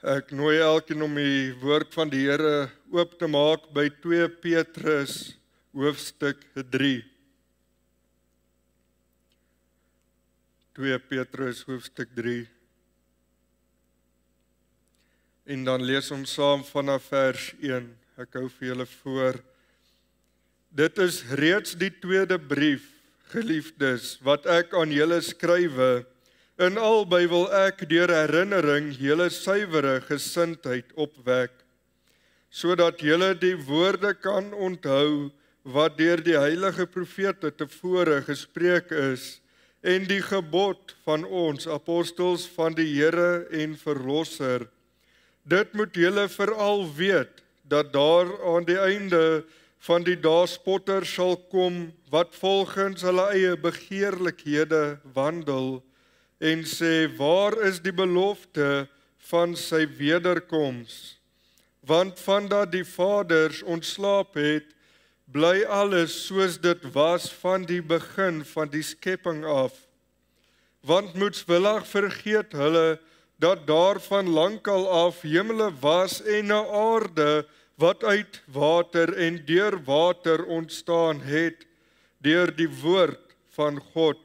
Ek nooi elkeen om die woord van die Here oop te maak by 2 Petrus hoofstuk 3. 2 Petrus hoofstuk 3. En dan lees ons saam vanaf vers 1. Ek hou vir julle voor. Dit is reeds die tweede brief, geliefdes, wat ek aan julle skrywe. In albei wil ek deur herinnering julle suiwere gesindheid opwek, sodat julle die woorde kan onthou wat deur die heilige profete tevore gespreek is, en die gebod van ons apostels van die Here en Verlosser. Dit moet julle veral weet, dat daar aan die einde van die dae spotters sal kom, wat volgens hulle eie begeerlikhede wandel, en sê, waar is die belofte van sy wederkoms? Want vandat die vaders ontslaap het, bly alles soos dit was van die begin van die skepping af. Want moedswillig vergeet hulle, dat daar van lankal af hemele was en 'n aarde, wat uit water en deur water ontstaan het, deur die woord van God,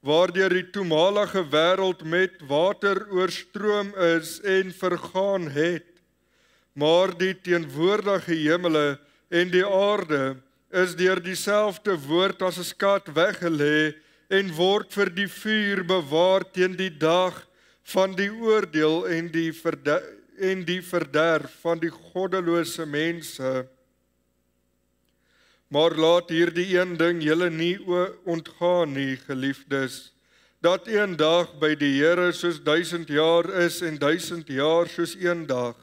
waardeur die toenmalige wêreld met water oorstroom is en vergaan het. Maar die teenwoordige hemele en die aarde is deur dieselfde woord as 'n skat weggelê en word vir die vuur bewaar teen die dag van die oordeel en die verderf van die goddelose mense. Maar laat hierdie een ding julle nie ontgaan nie, geliefdes, dat een dag by die Here soos 1000 jaar is en 1000 jaar soos een dag.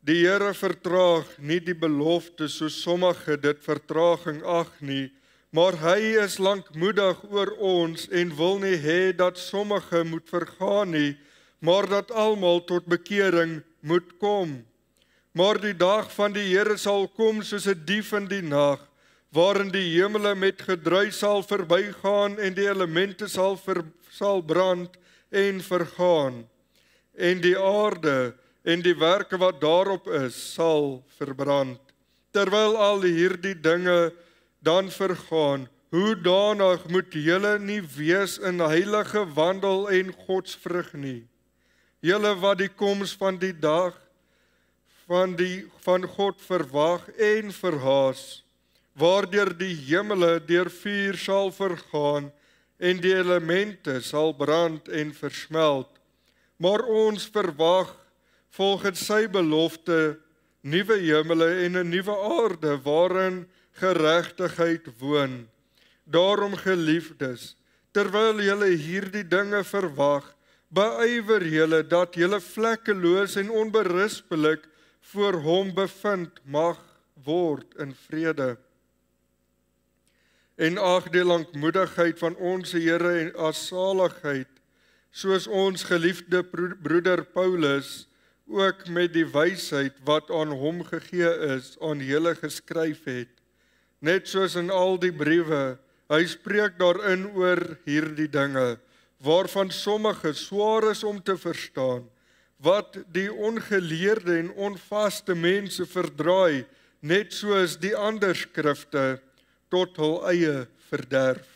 Die Here vertraag nie die belofte soos sommige dit vertraging ag nie, maar hy is lankmoedig oor ons en wil nie hê dat sommige moet vergaan nie, maar dat almal tot bekering moet kom. Maar die dag van die Here sal kom soos 'n dief in die nag, waarin die hemele met gedruis sal verbygaan en die elemente sal brand en vergaan, en die aarde en die werke wat daarop is, sal verbrand. Terwyl al hierdie dinge dan vergaan, hoedanig moet julle nie wees in heilige wandel en godsvrug nie. Julle wat die koms van die dag van God verwag en verhaas, waardeur die hemele deur vuur sal vergaan en die elemente sal brand en versmelt. Maar ons verwag volgens sy belofte nuwe hemele en 'n nuwe aarde waarin geregtigheid woon. Daarom, geliefdes, terwyl julle hierdie dinge verwag, beywer julle dat julle vlekkeloos en onberispelik voor hom bevind mag word in vrede. En ag die lankmoedigheid van ons Here en as saligheid, soos ons geliefde broeder Paulus ook met die wysheid wat aan hom gegee is, aan julle geskryf het. Net soos in al die briewe, hy spreek daarin oor hierdie dinge, waarvan sommige swaar is om te verstaan, wat die ongeleerde en onvaste mense verdraai, net soos die ander skrifte, tot hul eie verderf.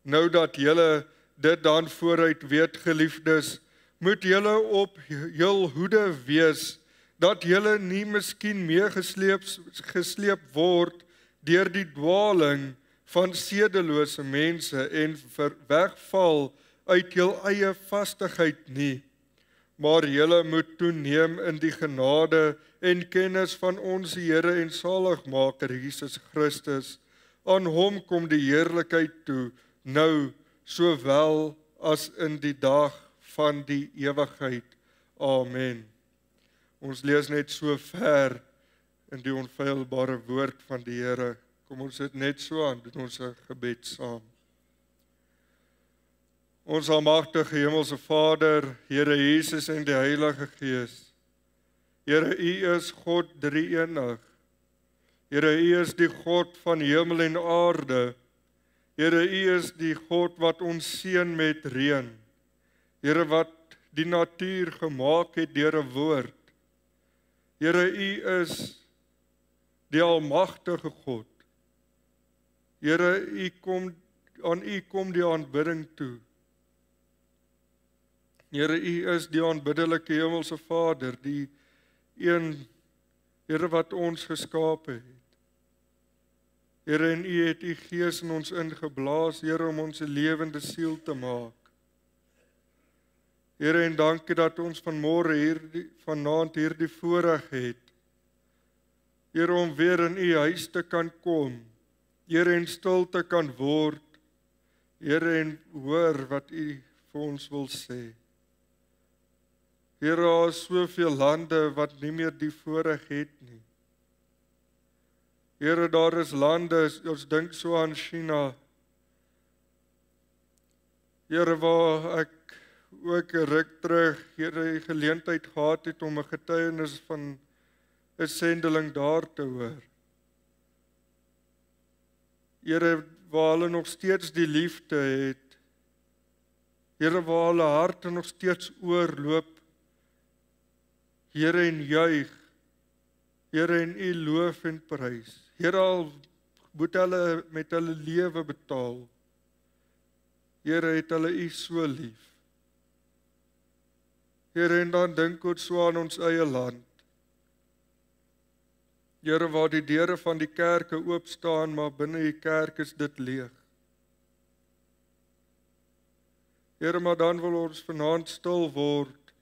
Nou dat julle dit dan vooruit weet, geliefdes, moet julle op jul hoede wees, dat julle nie miskien meegesleep word deur die dwaling van sedelose mense en wegval uit jul eie vastigheid nie. Maar julle moet toeneem in die genade en kennis van ons Here en Saligmaker Jesus Christus. Aan hom kom die heerlikheid toe, nou sowel as in die dag van die ewigheid. Amen. Ons lees net so ver in die onfeilbare woord van die Here. Kom ons sit net so aan, doen ons 'n gebed saam. Ons almagtige hemelse Vader, Here Jesus en die Heilige Gees. Here, U is God drie-enig. Here, U is die God van hemel en aarde. Here, U is die God wat ons seën met reën. Here, wat die natuur gemaak het deur 'n woord. Here, U is die almagtige God. Here, aan U kom die aanbidding toe. Here, U is die aanbiddelike hemelse Vader, die een, Here, wat ons geskape het. Here, en U het U Gees in ons ingeblaas, Here, om ons 'n lewende siel te maak. Here, en dankie dat ons vanaand hierdie voorreg het. Here, om weer in U huis te kan kom. Here, en stil te kan word. Here, en hoor wat U vir ons wil sê. Here, daar is soveel lande wat nie meer die voorreg het nie. Here, daar is lande, ons dink so aan China. Here, waar ek ook 'n ruk terug, Here, die geleentheid gehad het om 'n getuienis van 'n sendeling daar te hoor. Here, waar hulle nog steeds die liefde het. Here, waar hulle harte nog steeds oorloop. Here, en juig. Here, en U loof en prys. Here, al moet hulle met hulle lewe betaal. Here, het hulle U so lief. Here, en dan dink ons so aan ons eie land. Here, waar die deure van die kerke oop staan, maar binne die kerk is dit leeg. Here, maar dan wil ons vanaand stil word.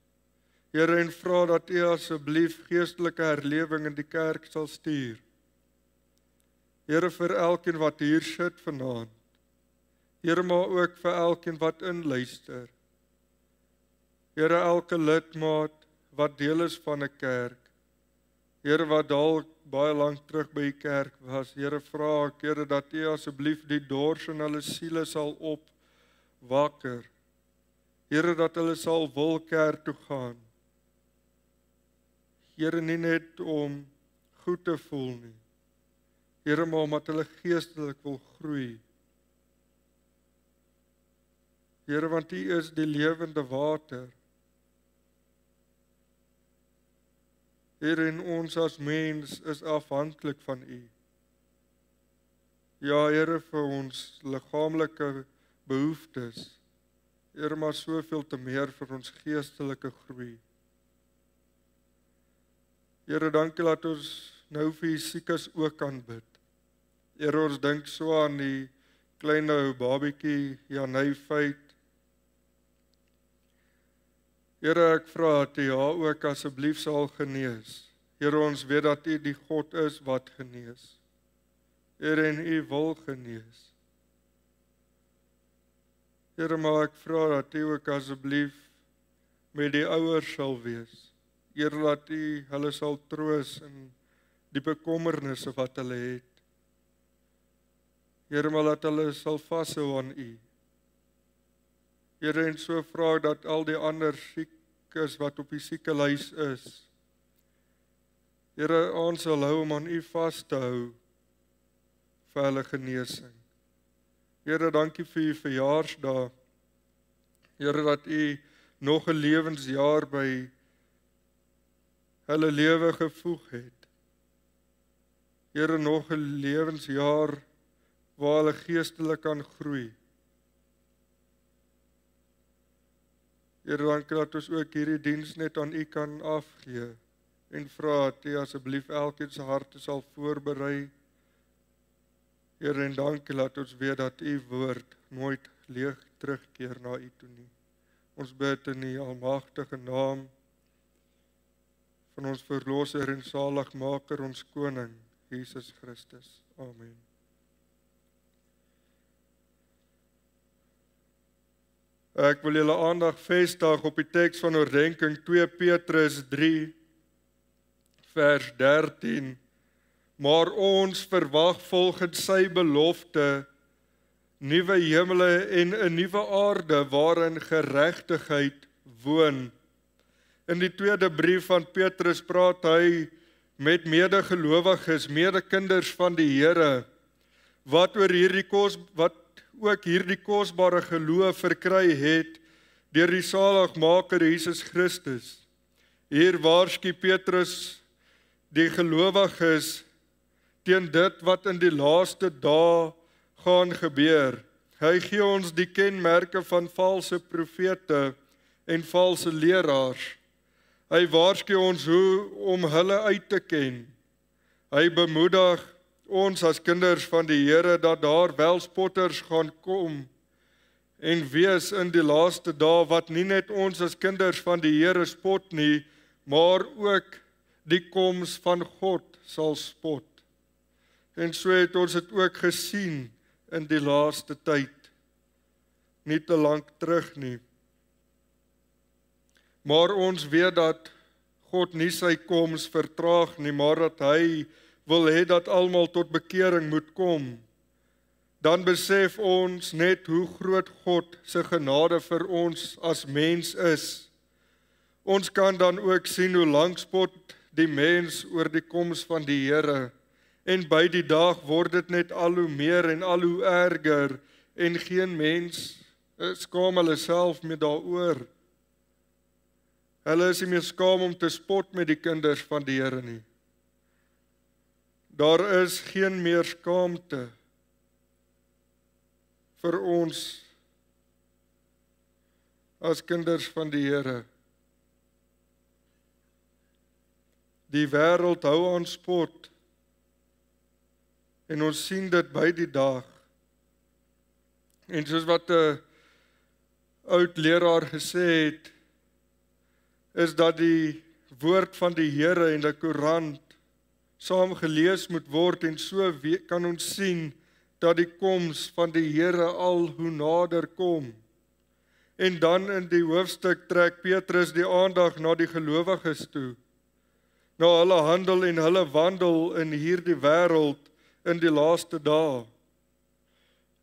Here, en vra dat U asseblief geestelike herlewing in die kerk sal stuur. Here, vir elkeen wat hier sit vanaand. Here, maar ook vir elkeen wat inluister. Here, elke lidmaat wat deel is van 'n kerk. Here, wat dalk baie lank terug by die kerk was. Here, vra ek, Here, dat U asseblief die dors in hulle siele sal opwakker. Here, dat hulle sal wil kerk toe gaan. Here, nie net om goed te voel nie. Here, maar omdat hulle geestelik wil groei. Here, want U is die lewende water. Here, en ons as mens is afhanklik van U. Ja, Here, vir ons liggaamlike behoeftes. Here, maar soveel te meer vir ons geestelike groei. Here, dankie dat ons nou vir die siekes ook kan bid. Here, ons dink so aan die klein ou babietjie Janey Feit. Here, ek vra dat U haar ook asseblief sal genees. Here, ons weet dat U die God is wat genees. Here, en U wil genees. Here, maar ek vra dat U ook asseblief met die ouers sal wees. Here, dat U hulle sal troos in die bekommernisse wat hulle het. Here, maar dat hulle sal vashou aan U. Here, en so vra ek dat al die ander siekes wat op die siekelys is, Here, ons sal hou om aan U vas te hou vir hulle genesing. Here, dankie vir U verjaarsdag. Here, dat U nog 'n lewensjaar by hulle lewe gevoeg het. Here, nog 'n lewensjaar waar hulle geestelik kan groei. Here, dankie dat ons ook hierdie diens net aan U kan afgee en vra dat U asseblief elkeen se harte sal voorberei. Here, en dankie dat ons weet dat U woord nooit leeg terugkeer na U toe nie. Ons bid in die almagtige naam van ons verlosser en saligmaker, ons koning, Jesus Christus. Amen. Ek wil julle aandag vestig op die teks van oordenking 2 Petrus 3 vers 13. Maar ons verwag volgens sy belofte nuwe hemele en 'n nuwe aarde waarin geregtigheid woon. In die tweede brief van Petrus praat hy met medegelowiges, medekinders van die Here, wat ook hierdie kosbare geloof verkry het deur die Saligmaker Jesus Christus. Hier waarsku Petrus die gelowiges teen dit wat in die laaste dae gaan gebeur. Hy gee ons die kenmerke van valse profete en valse leraars. Hy waarsku ons hoe om hulle uit te ken. Hy bemoedig ons as kinders van die Here dat daar wel spotters gaan kom en wees in die laaste dae wat nie net ons as kinders van die Here spot nie, maar ook die koms van God sal spot. En so het ons dit ook gesien in die laaste tyd, nie te lank terug nie. Maar ons weet dat God nie sy koms vertraag nie, maar dat hy wil hê dat almal tot bekering moet kom. Dan besef ons net hoe groot God se genade vir ons as mens is. Ons kan dan ook sien hoe lank spot die mens oor die koms van die Here. En by die dag word dit net al hoe meer en al hoe erger en geen mens skaam hulle self met daaroor. Hulle is nie meer skaam om te spot met die kinders van die Here nie. Daar is geen meer skaamte vir ons as kinders van die Here. Die wêreld hou aan spot en ons sien dit by die dag. En soos wat 'n oud leraar gesê het, is dat die woord van die Here en die Koran saam gelees moet word en so kan ons sien dat die koms van die Here al hoe nader kom. En dan in die hoofstuk trek Petrus die aandag na die gelowiges toe, na hulle handel en hulle wandel in hierdie wêreld in die laaste dae.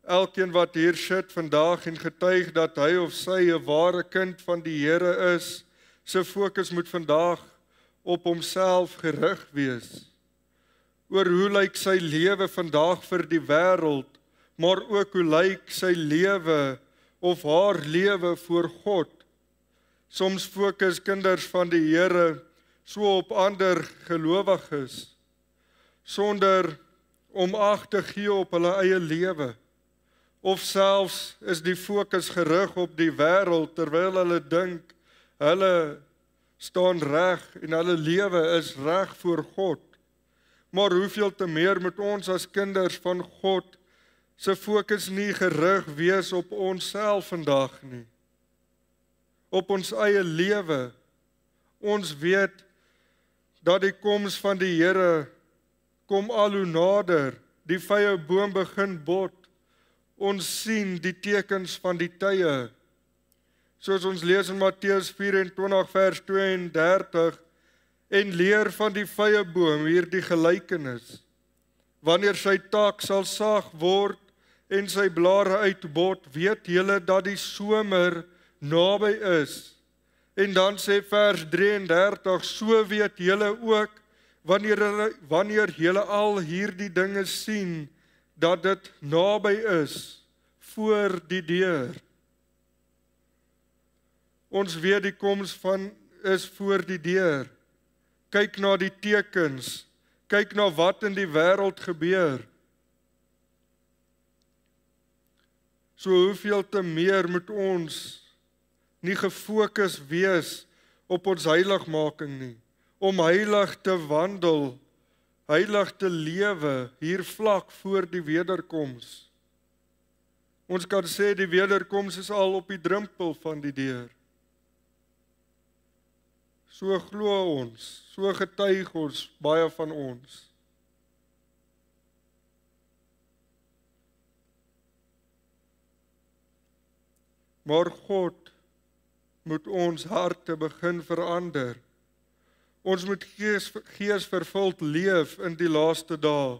Elkeen wat hier sit vandag en getuig dat hy of sy 'n ware kind van die Here is, sy fokus moet vandag op homself gerig wees. Oor hoe lyk sy lewe vandag vir die wêreld, maar ook hoe lyk sy lewe of haar lewe voor God. Soms fokus kinders van die Here so op ander gelowiges, sonder om ag te gee op hulle eie lewe. Of selfs is die fokus gerig op die wêreld, terwyl hulle dink, hulle staan reg en hulle lewe is reg voor God. Maar hoeveel te meer moet ons as kinders van God se fokus nie gerig wees op onsself vandag nie. Op ons eie lewe. Ons weet dat die koms van die Here kom al hoe nader. Die vrye boom begin bot. Ons sien die tekens van die tye. Soos ons lees in Matteus 24 vers 32, en leer van die vrye boom hierdie gelykenis. Wanneer sy tak sal saag word en sy blare uitbot, weet julle dat die somer naby is. En dan sê vers 33, so weet julle ook, wanneer julle al hierdie dinge sien, dat dit naby is, voor die deur. Ons weet die koms van is voor die deur. Kyk na die tekens, kyk na wat in die wêreld gebeur. So hoeveel te meer moet ons nie gefokus wees op ons heiligmaking nie, om heilig te wandel, heilig te lewe, hier vlak voor die wederkoms. Ons kan sê die wederkoms is al op die drempel van die deur. So glo ons, so getuig ons, baie van ons. Maar God moet ons harte begin verander. Ons moet geesvervuld leef in die laaste dae.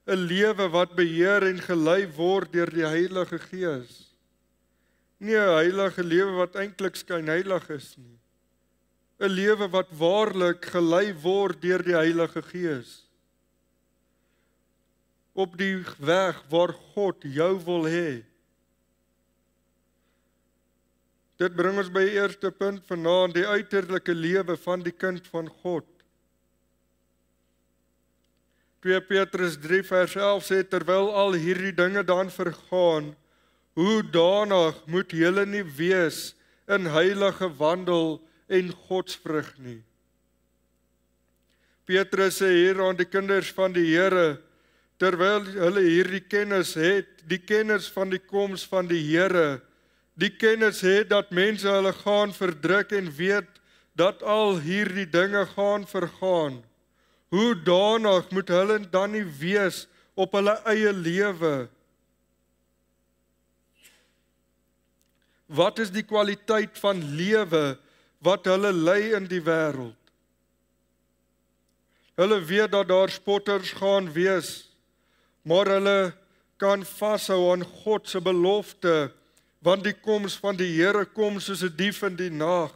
'n Lewe wat beheer en gelei word deur die Heilige Gees. Nie 'n heilige lewe wat eintlik skynheilig is nie. 'n Lewe wat waarlik gelei word deur die Heilige Gees. Op die weg waar God jou wil hê. Dit bring ons by die eerste punt vanaand, die uiterlike lewe van die kind van God. 2 Petrus 3 vers 11 sê, terwyl al hierdie dinge dan vergaan, hoe danig moet julle nie wees in heilige wandel en godsvrug nie. Petrus sê hier aan die kinders van die Here, terwyl hulle hierdie kennis het, die kennis van die koms van die Here, die kennis het dat mense hulle gaan verdruk en weet dat al hierdie dinge gaan vergaan. Hoe danig moet hulle dan nie wees op hulle eie lewe? Wat is die kwaliteit van lewe wat hulle lei in die wêreld? Hulle weet dat daar spotters gaan wees, maar hulle kan vashou aan God se belofte, want die koms van die Here kom soos 'n dief in die nag.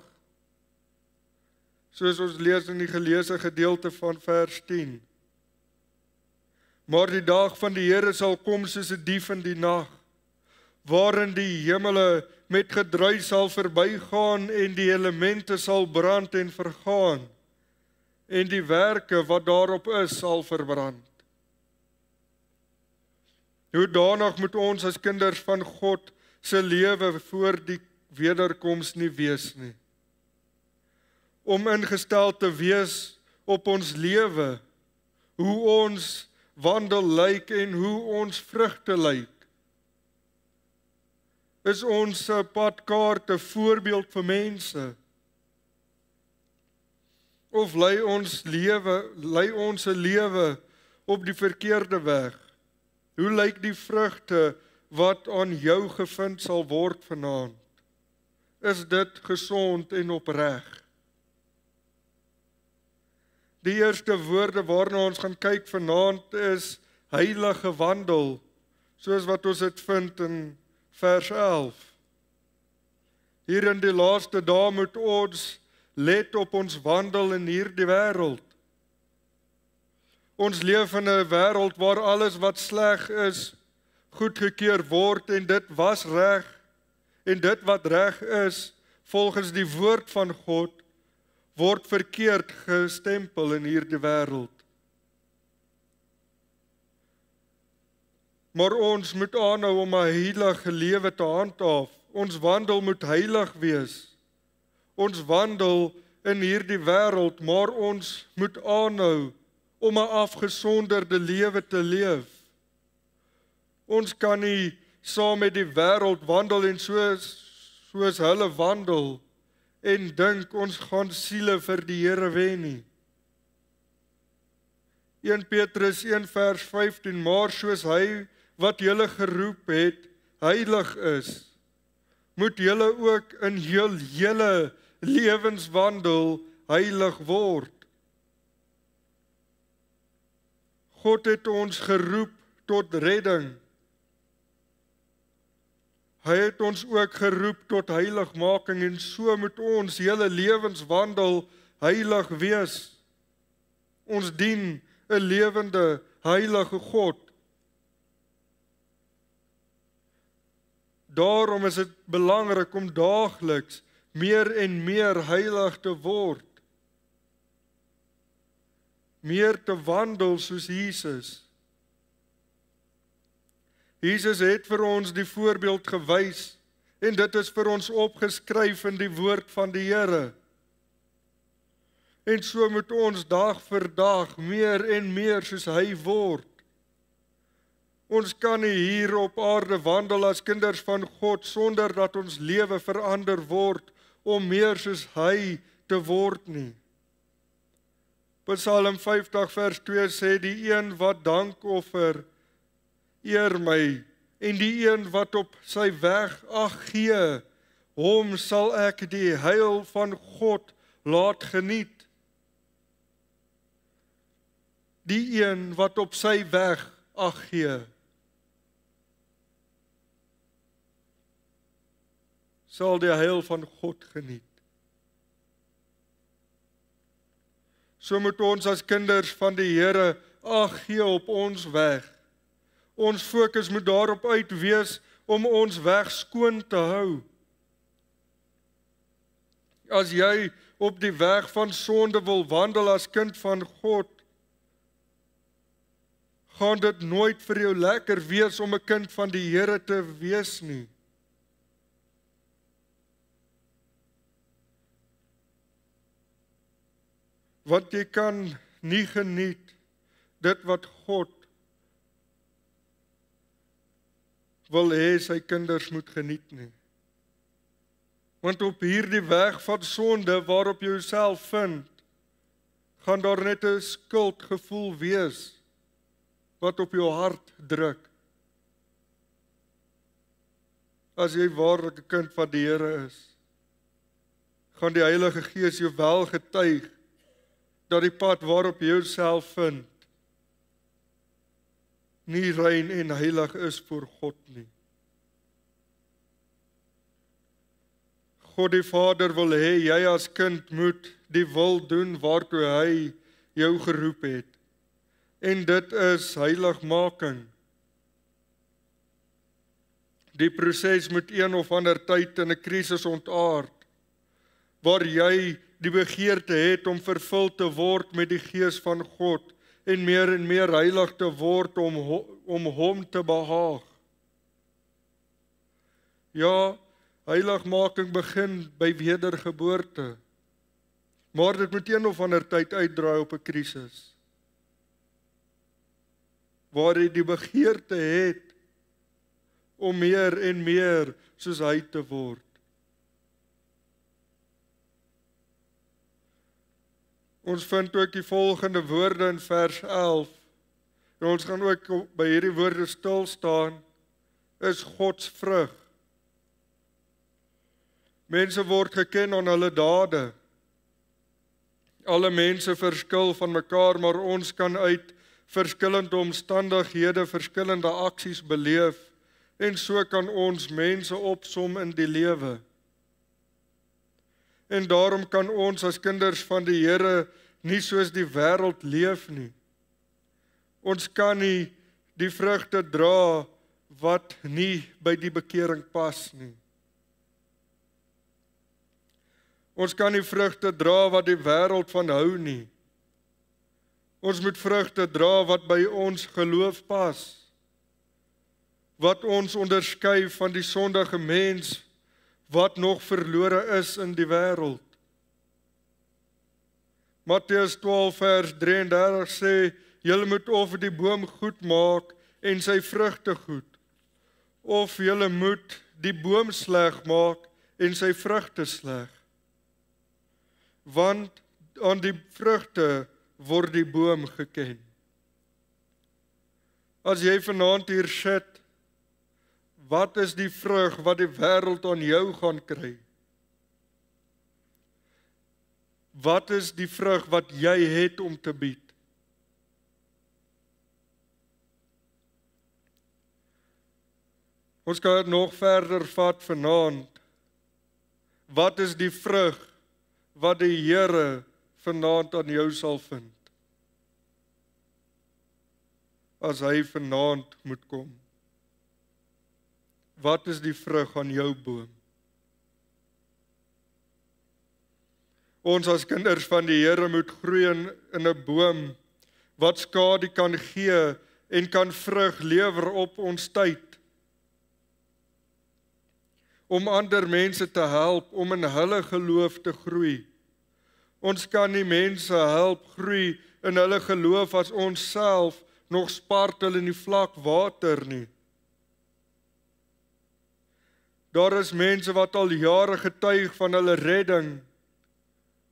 Soos ons lees in die geleesde gedeelte van vers 10. Maar die dag van die Here sal kom soos 'n dief in die nag, waarin die hemele met gedruis sal verbygaan en die elemente sal brand en vergaan, en die werke wat daarop is sal verbrand. Hoe danig moet ons as kinders van God se lewe voor die wederkoms nie wees nie. Om ingestel te wees op ons lewe, hoe ons wandel lyk en hoe ons vrugte lyk. Is ons padkaart 'n voorbeeld vir mense? Of lei ons lewe op die verkeerde weg? Hoe lyk die vrugte wat aan jou gevind sal word vanaand? Is dit gesond en opreg? Die eerste woorde waarna ons gaan kyk vanaand is heilige wandel, soos wat ons dit vind in vers 11. Hier in die laaste dae moet ons let op ons wandel in hierdie wêreld. Ons leef in 'n wêreld waar alles wat sleg is, goedgekeur word en dit was reg, en dit wat reg is, volgens die woord van God, word verkeerd gestempel in hierdie wêreld. Maar ons moet aanhou om 'n heilige lewe te handhaaf. Ons wandel moet heilig wees. Ons wandel in hierdie wêreld, maar ons moet aanhou om 'n afgesonderde lewe te leef. Ons kan nie saam met die wêreld wandel en soos hulle wandel en dink ons gaan siele vir die Here wen nie. 1 Petrus 1 vers 15, maar soos hy wat julle geroep het, heilig is, moet julle ook in julle lewenswandel heilig word. God het ons geroep tot redding. Hy het ons ook geroep tot heiligmaking en so moet ons hele lewenswandel heilig wees. Ons dien 'n lewende, heilige God. Daarom is dit belangrik om daagliks meer en meer heilig te word. Meer te wandel soos Jesus. Jesus het vir ons die voorbeeld gewys en dit is vir ons opgeskryf in die woord van die Here. En so moet ons dag vir dag meer en meer soos hy word. Ons kan nie hier op aarde wandel as kinders van God sonder dat ons lewe verander word om meer soos hy te word nie. Psalm 50 vers 2 sê, die een wat dank offer, eer my, en die een wat op sy weg ag gee, hom sal ek die heil van God laat geniet. Die een wat op sy weg ag gee, sal die heil van God geniet. So moet ons as kinders van die Here ag gee op ons weg. Ons fokus moet daarop uit wees om ons weg skoon te hou. As jy op die weg van sonde wil wandel as kind van God, gaan dit nooit vir jou lekker wees om 'n kind van die Here te wees nie. Want jy kan nie geniet dit wat God wil hê sy kinders moet geniet nie. Want op hierdie weg van sonde waarop jy jouself vind, gaan daar net 'n skuldgevoel wees wat op jou hart druk. As jy waarlik 'n kind van die Here is, gaan die Heilige Gees jou wel getuig dat die pad waarop jy jouself vind nie rein en heilig is voor God nie. God die Vader wil hê jy as kind moet die wil doen waartoe hy jou geroep het. En dit is heiligmaking. Die proses moet een of ander tyd in 'n krisis ontaard, waar jy die begeerte het om vervul te word met die Gees van God en meer heilig te word om hom te behaag. Ja, heiligmaking begin by wedergeboorte, maar dit moet een of ander tyd uitdraai op 'n krisis, waar jy die begeerte het om meer en meer soos hy te word. Ons vind ook die volgende woorde in vers 11, en ons gaan ook by hierdie woorde stil staan, is Gods vrug. Mense word geken aan hulle dade. Alle mense verskil van mekaar, maar ons kan uit verskillende omstandighede verskillende aksies beleef, en so kan ons mense opsom in die lewe. En daarom kan ons as kinders van die Here nie soos die wêreld leef nie. Ons kan nie die vrugte dra wat nie by die bekering pas nie. Ons kan nie vrugte dra wat die wêreld van hou nie. Ons moet vrugte dra wat by ons geloof pas, wat ons onderskei van die sondige mens wat nog verlore is in die wêreld. Matteus 12 vers 33 sê, julle moet of die boom goed maak en sy vrugte goed, of julle moet die boom sleg maak en sy vrugte sleg. Want aan die vrugte word die boom geken. As jy vanaand hier sit, wat is die vrug wat die wêreld aan jou gaan kry? Wat is die vrug wat jy het om te bied? Ons kan dit nog verder vat vanaand. Wat is die vrug wat die Here vanaand aan jou sal vind? As hy vanaand moet kom. Wat is die vrug aan jou boom? Ons as kinders van die Here moet groei in 'n boom wat skadu kan gee en kan vrug lewer op ons tyd. Om ander mense te help om in hulle geloof te groei. Ons kan nie mense help groei in hulle geloof as ons self nog spartel in die vlak water nie. Daar is mense wat al jare getuig van hulle redding,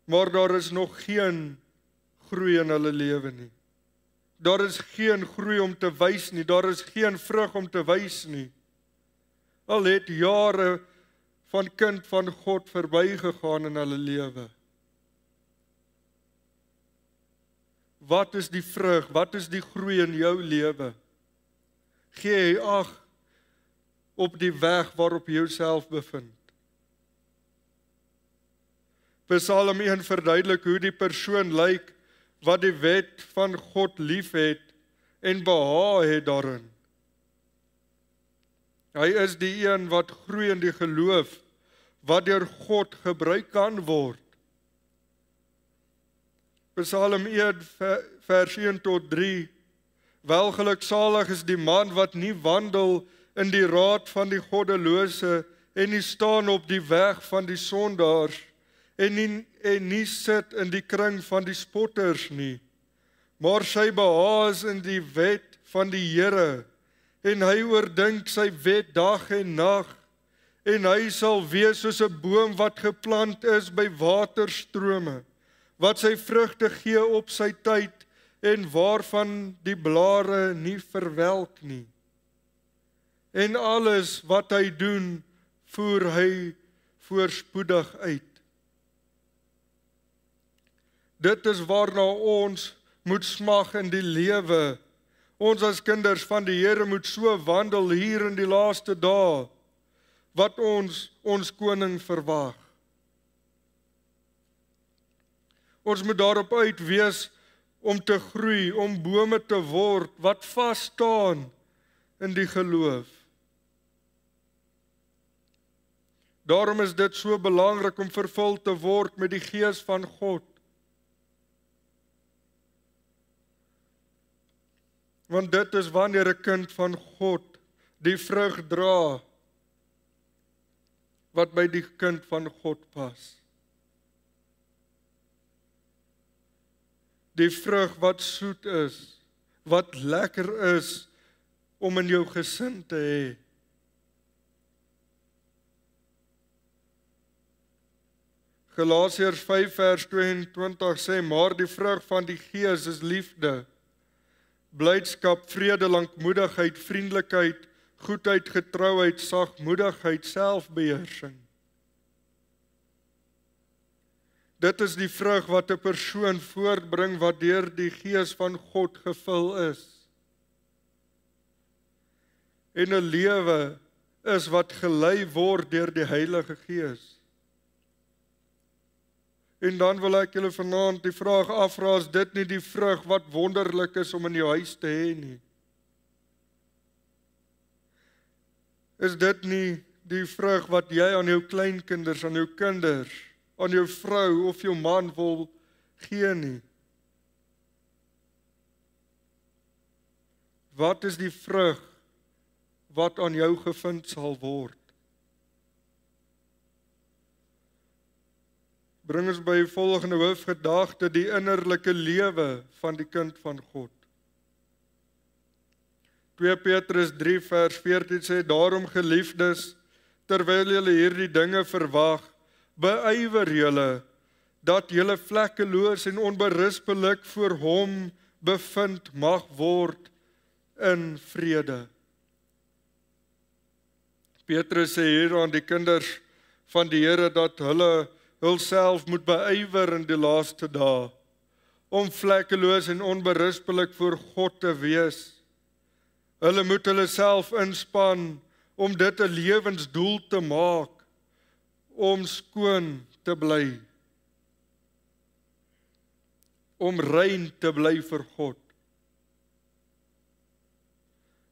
maar daar is nog geen groei in hulle lewe nie. Daar is geen groei om te wys nie, daar is geen vrug om te wys nie. Al het jare van kind van God verbygegaan in hulle lewe. Wat is die vrug? Wat is die groei in jou lewe? Gee jy ag op die weg waarop jy jouself bevind. Psalm 1 verduidelik hoe die persoon lyk wat die wet van God liefhet en behaag het daarin. Hy is die een wat groei in die geloof, wat deur God gebruik kan word. Psalm 1 vers 1 tot 3. Welgeluksalig is die man wat nie wandel in die raad van die goddelose en nie staan op die weg van die sondaars en nie sit in die kring van die spotters nie. Maar sy behaag is in die wet van die Here en hy oordink sy wet dag en nag en hy sal wees soos 'n boom wat geplant is by waterstrome, wat sy vrugte gee op sy tyd en waarvan die blare nie verwelk nie. En alles wat hy doen, voer hy voorspoedig uit. Dit is waarna ons moet smag in die lewe. Ons as kinders van die Here moet so wandel hier in die laaste dae, wat ons koning verwag. Ons moet daarop uit wees om te groei, om bome te word, wat vas staan in die geloof. Daarom is dit so belangrik om vervul te word met die Gees van God. Want dit is wanneer 'n kind van God die vrug dra wat by die kind van God pas. Die vrug wat soet is, wat lekker is om in jou gesin te hê. Galasiërs 5 vers 22 sê, maar die vrug van die Gees is liefde, blydskap, vrede, lankmoedigheid, vriendelikheid, goedheid, getrouheid, sagmoedigheid, selfbeheersing. Dit is die vrug wat 'n persoon voortbring wat deur die Gees van God gevul is. En 'n lewe is wat gelei word deur die Heilige Gees. En dan wil ek julle vanaand die vraag afvra, is dit nie die vrug wat wonderlik is om in jou huis te hê nie? Is dit nie die vrug wat jy aan jou kleinkinders, aan jou kinders, aan jou vrou of jou man wil gee nie? Wat is die vrug wat aan jou gevind sal word? Bring ons by die volgende hoofgedagte, die innerlike lewe van die kind van God. 2 Petrus 3 vers 14 sê, daarom geliefdes, terwyl julle hierdie dinge verwag, beywer julle, dat julle vlekkeloos en onberispelik voor hom bevind mag word in vrede. Petrus sê hier aan die kinders van die Here dat hulle hulself moet beywer in die laaste dae, om vlekkeloos en onberispelik voor God te wees. Hulle moet hulle self inspann om dit 'n lewensdoel te maak, om skoon te bly, om rein te bly vir God.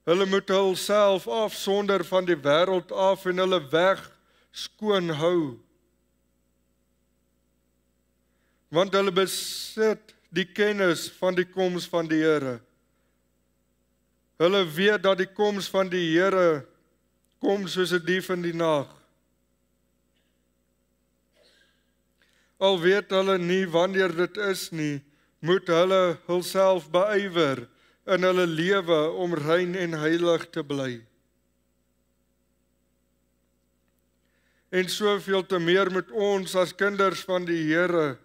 Hulle moet hulself afsonder van die wêreld af en hulle weg skoon hou. Want hulle besit die kennis van die koms van die Here. Hulle weet dat die koms van die Here kom soos 'n dief in die nag. Al weet hulle nie wanneer dit is nie, moet hulle hulself beywer in hulle lewe om rein en heilig te bly. En soveel te meer moet ons as kinders van die Here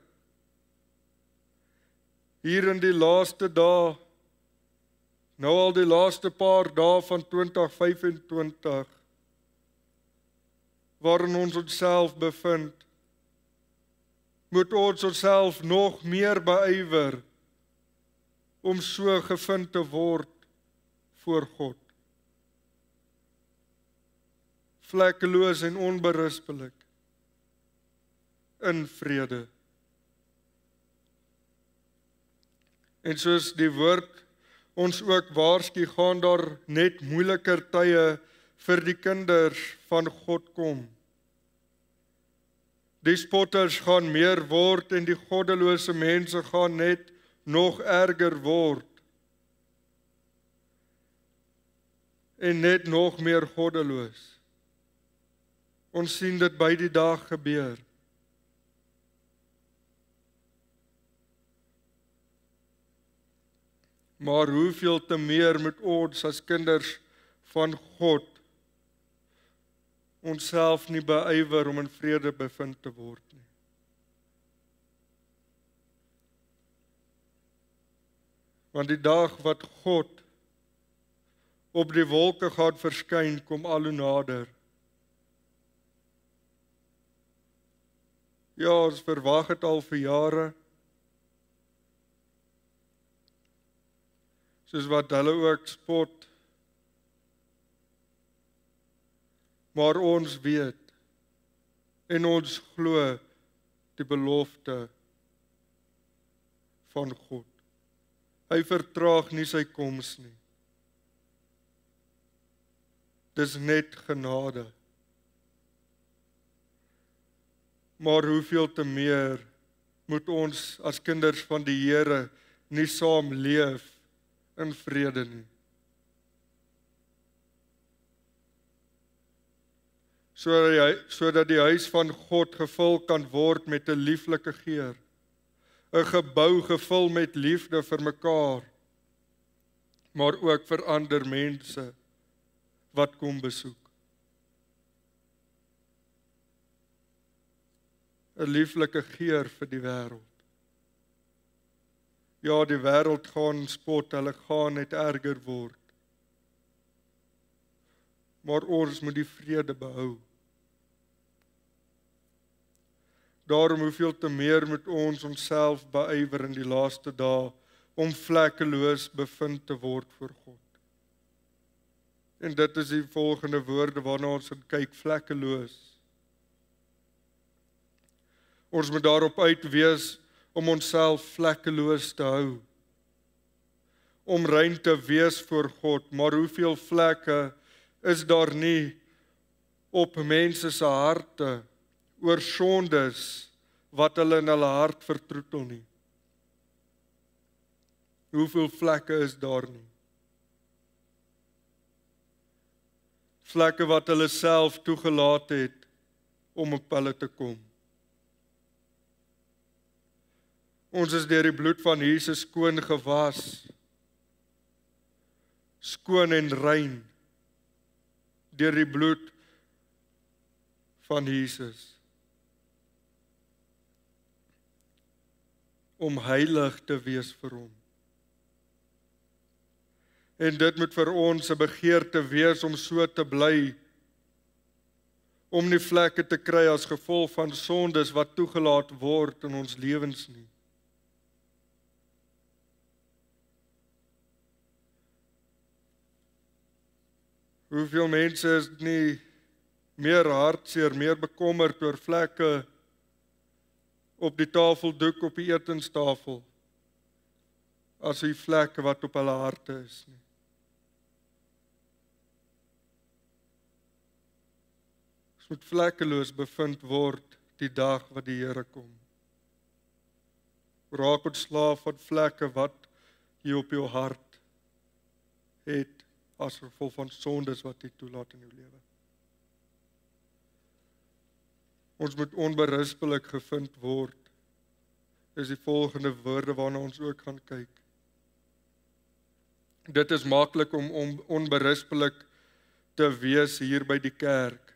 hier in die laaste dae, nou al die laaste paar dae van 2025, waarin ons onsself bevind, moet ons onsself nog meer beywer om so gevind te word voor God. Vlekkeloos en onberispelik, in vrede. En soos die woord ons ook waarsku, gaan daar net moeiliker tye vir die kinders van God kom. Die spotters gaan meer word en die goddelose mense gaan net nog erger word. En net nog meer goddeloos. Ons sien dit by die dag gebeur. Maar hoeveel te meer moet ons as kinders van God onsself nie beywer om in vrede bevind te word nie. Want die dag wat God op die wolke gaan verskyn, kom al hoe nader. Ja, ons verwag het al vir jare. Soos wat hulle ook spot. Maar ons weet en ons glo die belofte van God. Hy vertraag nie sy koms nie. Dis net genade. Maar hoeveel te meer moet ons as kinders van die Here nie saam leef in vrede nie. Sodat die huis van God gevul kan word met 'n lieflike geur. 'n Gebou gevul met liefde vir mekaar, maar ook vir ander mense wat kom besoek. 'n Lieflike geur vir die wêreld. Ja, die wêreld gaan spot, hulle gaan net erger word. Maar ons moet die vrede behou. Daarom hoeveel te meer moet ons onsself beywer in die laaste dae om vlekkeloos bevind te word voor God. En dit is die volgende woorde waarna ons kyk, vlekkeloos. Ons moet daarop uit wees om onsself vlekkeloos te hou. Om rein te wees voor God, maar hoeveel vlekke is daar nie op mense se harte oor sondes wat hulle in hulle hart vertroetel nie. Hoeveel vlekke is daar nie? Vlekke wat hulle self toegelaat het om op hulle te kom. Ons is deur die bloed van Jesus skoon gewas, skoon en rein, deur die bloed van Jesus. Om heilig te wees vir hom. En dit moet vir ons 'n begeerte wees om so te bly, om nie vlekke te kry as gevolg van sondes wat toegelaat word in ons lewens nie. Hoeveel mense is nie meer hartseer, meer bekommerd oor vlekke op die tafeldoek op die etenstafel as die vlekke wat op hulle harte is nie. Ons moet vlekkeloos bevind word die dag wat die Here kom. Raak ontslaaf van vlekke wat jy op jou hart het as gevolg van sondes wat jy toelaat in jou lewe. Ons moet onberispelik gevind word, is die volgende woorde waarna ons ook gaan kyk. Dit is maklik om onberispelik te wees hier by die kerk.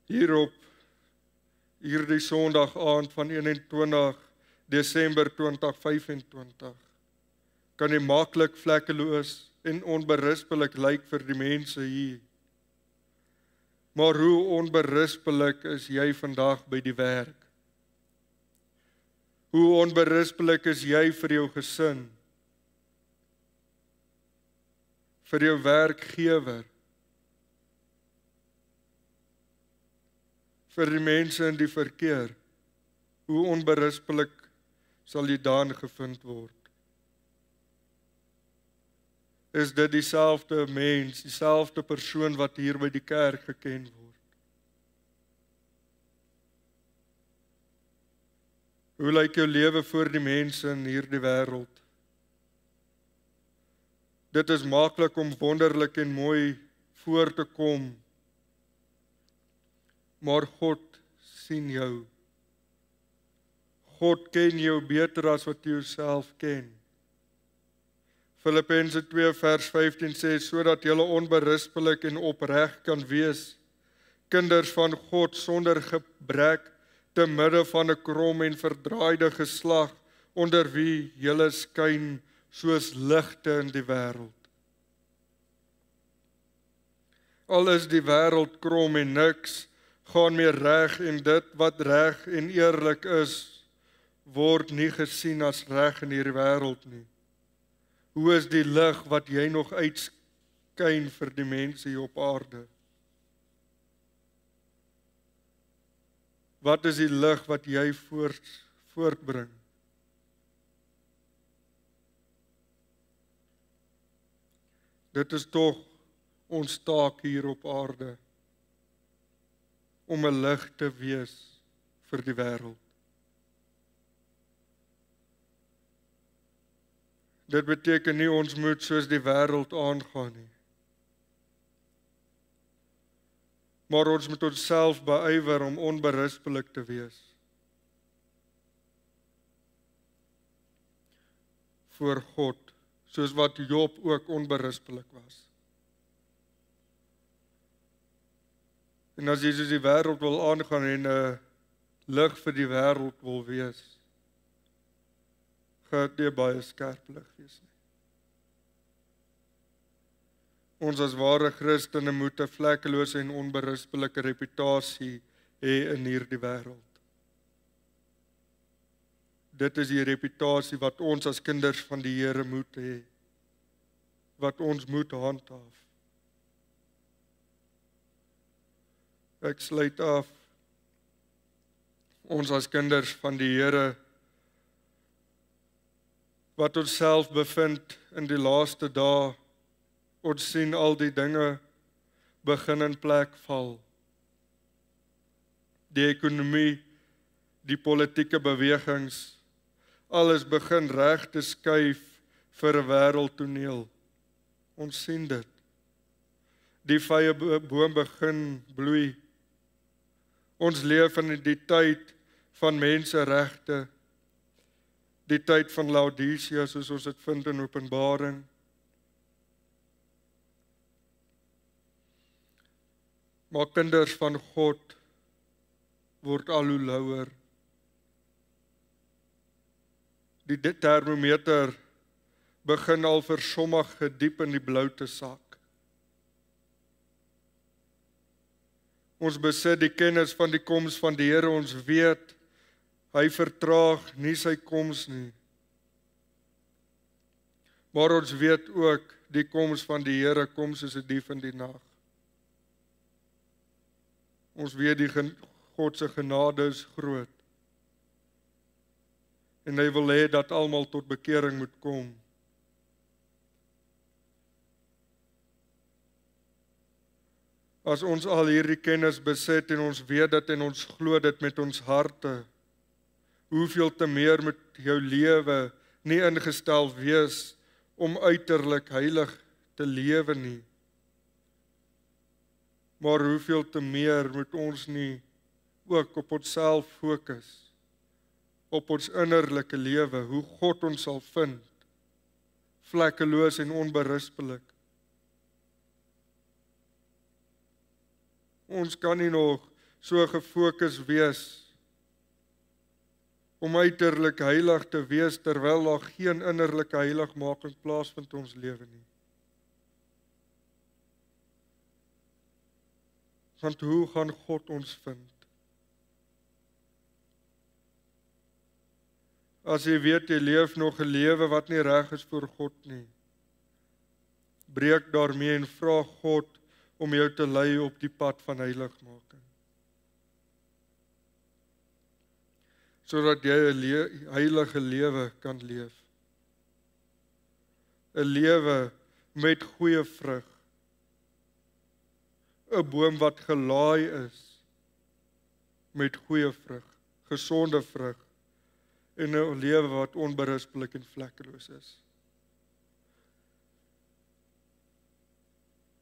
Hierdie Sondag aand van 21 Desember 2025, kan jy maklik vlekkeloos en onberispelik lyk vir die mense hier. Maar hoe onberispelik is jy vandag by die werk? Hoe onberispelik is jy vir jou gesin? Vir jou werkgewer? Vir die mense in die verkeer? Hoe onberispelik sal jy dan gevind word? Is dit dieselfde mens, dieselfde persoon wat hier by die kerk geken word? Hoe lyk jou lewe voor die mense in hierdie wêreld? Dit is maklik om wonderlik en mooi voor te kom, maar God sien jou. God ken jou beter as wat jy jouself ken. Filippense 2 vers 15 sê, sodat julle onberispelik en opreg kan wees, kinders van God sonder gebrek, te midde van 'n krom en verdraaide geslag, onder wie julle skyn soos ligte in die wêreld. Al is die wêreld krom en niks gaan meer reg, en dit wat reg en eerlik is, word nie gesien as reg in hierdie wêreld nie. Hoe is die lig wat jy nog uitskyn vir die mense hier op aarde? Wat is die lig wat jy voortbring? Dit is tog ons taak hier op aarde, om 'n lig te wees vir die wêreld. Dit beteken nie ons moet soos die wêreld aangaan nie. Maar ons moet onsself beywer om onberispelik te wees. Voor God, soos wat Job ook onberispelik was. En as jy soos die wêreld wil aangaan en 'n lig vir die wêreld wil wees, gaan dit baie skerp lig wees nie. Ons as ware Christene moet 'n vlekkelose en onberispelike reputasie hê in hierdie wêreld. Dit is die reputasie wat ons as kinders van die Here moet hê, wat ons moet handhaaf. Ek sluit af. Ons as kinders van die Here, wat ons self bevind in die laaste dae, ons sien al die dinge begin in plek val. Die ekonomie, die politieke bewegings, alles begin reg te skuif vir 'n wêreldtoneel. Ons sien dit. Die vrye boom begin bloei. Ons leef in die tyd van menseregte, die tyd van Laodicea, soos ons dit vind in Openbaring. Maar kinders van God word al hoe louer. Die termometer begin al vir sommige diep in die blou te sak. Ons besit die kennis van die koms van die Here, ons weet, hy vertraag nie sy koms nie. Maar ons weet ook, die koms van die Here kom soos 'n dief in die nag. Ons weet die God se genade is groot. En hy wil hê dat almal tot bekering moet kom. As ons al hierdie kennis besit en ons weet dit en ons glo dit met ons harte, hoeveel te meer moet jou lewe nie ingestel wees om uiterlik heilig te lewe nie. Maar hoeveel te meer moet ons nie ook op onsself fokus, op ons innerlike lewe, hoe God ons sal vind, vlekkeloos en onberispelik. Ons kan nie nog so gefokus wees om uiterlik heilig te wees, terwyl daar geen innerlike heiligmaking plaasvind in ons lewe nie. Want hoe gaan God ons vind? As jy weet jy leef nog 'n lewe wat nie reg is voor God nie, breek daarmee en vra God om jou te lei op die pad van heiligmaking. Sodat jy 'n heilige lewe kan leef. 'n Lewe met goeie vrug. 'n Boom wat gelaai is met goeie vrug, gesonde vrug, en 'n lewe wat onberispelik en vlekkeloos is.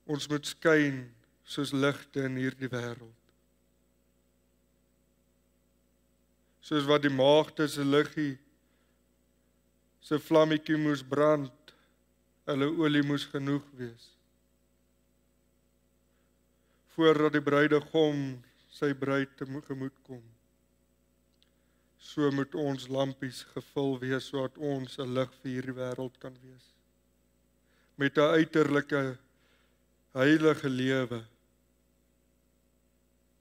Ons moet skyn soos ligte in hierdie wêreld. Soos wat die maagde se liggie se vlammetjie moes brand, hulle olie moes genoeg wees. Voordat die bruidegom sy bruid tegemoet kom. So moet ons lampies gevul wees, sodat ons 'n lig vir hierdie wêreld kan wees. Met 'n uiterlike heilige lewe,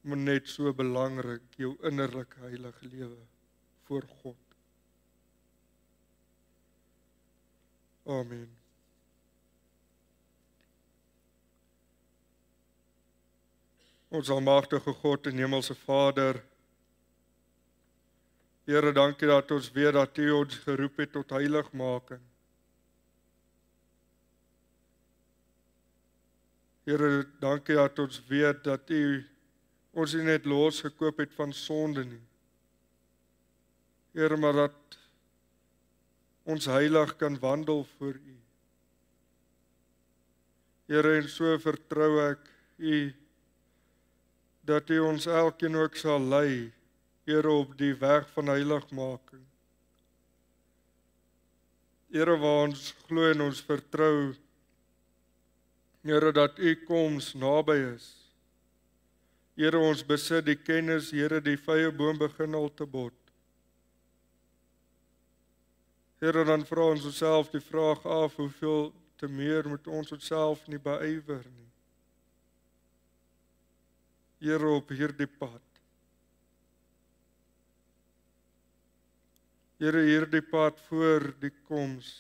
maar net so belangrik, jou innerlike heilige lewe voor God. Amen. Ons almagtige God en hemelse Vader, Here, dankie dat ons weet dat U ons geroep het tot heiligmaking. Here, dankie dat ons weet dat U ons nie net losgekoop het van sonde nie. Here, maar dat ons heilig kan wandel voor U. Here, en so vertrou ek U, dat U ons elkeen ook sal lei, Here, op die weg van heiligmaking. Here, waar ons glo en ons vertrou, Here, dat U koms naby is. Here, ons besit die kennis, Here, die vrye boom begin al te bot. Here, dan vra ons onsself die vraag af, hoeveel te meer moet ons onsself nie beywer nie. Here, op hierdie pad. Here, hierdie pad voor die koms,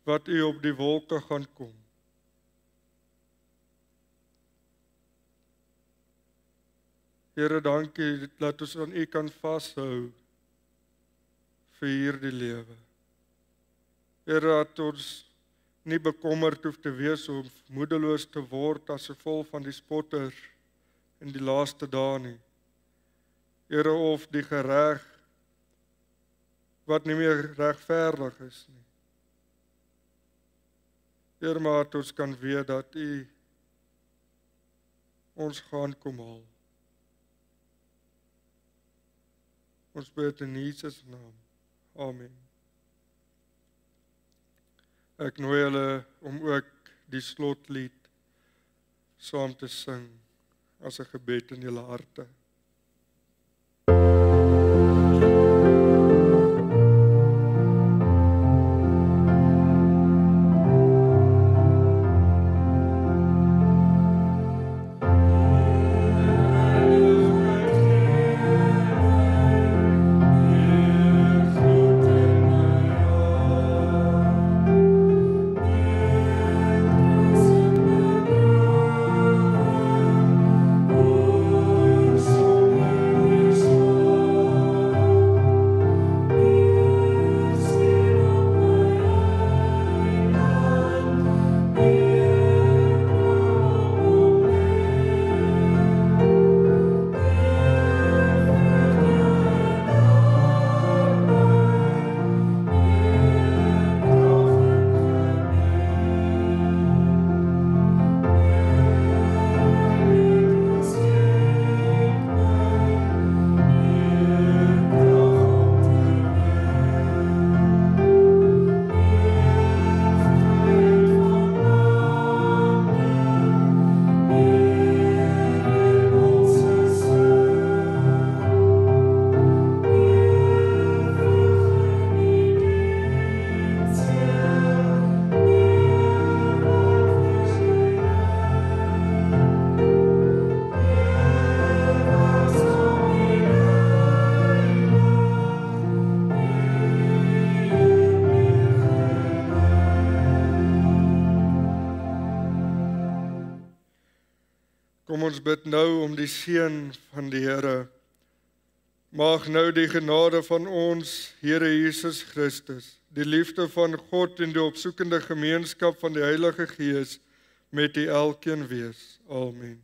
wat U op die wolke gaan kom. Here, dankie dat ons aan U kan vashou vir hierdie lewe. Here, dat ons nie bekommerd hoef te wees om moedeloos te word as gevolg van die spotters in die laaste dae nie. Here, of die gereg wat nie meer regverdig is nie. Here, maar dat ons kan weet dat U ons gaan kom haal. Ons bid in Jesus naam. Amen. Ek nooi julle om ook die slotlied saam te sing as 'n gebed in julle harte. Kom ons bid nou om die seën van die Here. Mag nou die genade van ons Here Jesus Christus, die liefde van God en die opsoekende gemeenskap van die Heilige Gees met u elkeen wees. Amen.